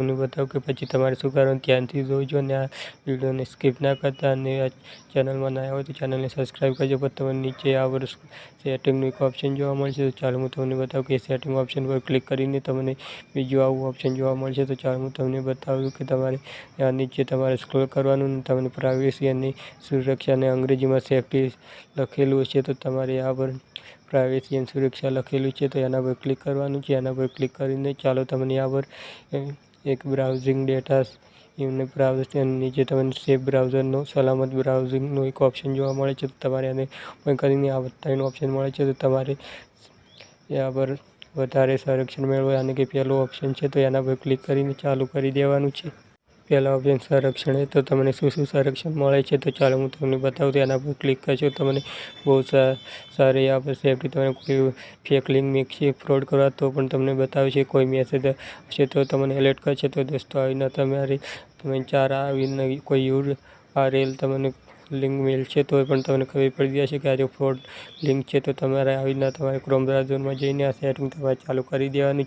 તમને બતાવું કે પછી તમારે શું કરવાનું, ધ્યાનથી જોજો અને આ વિડીયોને સ્કીપ ના કરતા, અને આ ચેનલમાં ના હોય તો ચેનલને સબસ્ક્રાઈબ કરજો. પણ તમને નીચે આ વર્ષ સેટિંગનું એક ઓપ્શન જોવા મળશે. તો ચાલો હું તમને બતાવું કે સેટિંગ ઓપ્શન પર ક્લિક કરીને તમને બીજું આવું ઓપ્શન જોવા મળશે. તો ચાલો હું તમને બતાવું કે તમારે આ નીચે તમારે સ્ક્રોલ કરવાનું, તમને પ્રાઇવેસી અને સુરક્ષાને અંગ્રેજીમાં સેફ્ટી લખેલું હશે. તો તમારે આ પર પ્રાઇવેસી અને સુરક્ષા લખેલું છે, તો એના પર ક્લિક કરવાનું છે. એના પર ક્લિક કરીને ચાલો તમને આ પર એક બ્રાઉઝિંગ ડેટા એમને બ્રાઉઝર નીચે તમને સેફ બ્રાઉઝરનો સલામત બ્રાઉઝિંગનો એક ઓપ્શન જોવા મળે છે. તો તમારે એને ઓપન કરીને આ બધાનો ઓપ્શન મળે છે. તો તમારે આ પર વધારે સંરક્ષણ મેળવવા, અને કે પહેલો ઓપ્શન છે તો એના પર ક્લિક કરીને ચાલુ કરી દેવાનું છે. પહેલા ઓપ્શન સંરક્ષણ છે, તો તમને શું સંરક્ષણ મળે છે, તો ચાલો હું તમને બતાવું. તો એના પર ક્લિક કરશો તમને બહુ સારી આ પર સેફ્ટી, તમને કોઈ ફેક લિંક મેકશે ફ્રોડ કરવા તો પણ તમને બતાવે છે. કોઈ મેસેજ હશે તો તમને એલર્ટ કરશે. તો દોસ્તો આવીને તમે આવીને કોઈ URL તમને લિંક મેળશે તો પણ તમને ખબર પડી જશે કે આ જો ફ્રોડ લિંક છે. તો તમારે આવીને તમારે ક્રોમ બ્રાઉઝરમાં જઈને આ સેટિંગ તમારે ચાલુ કરી દેવાની.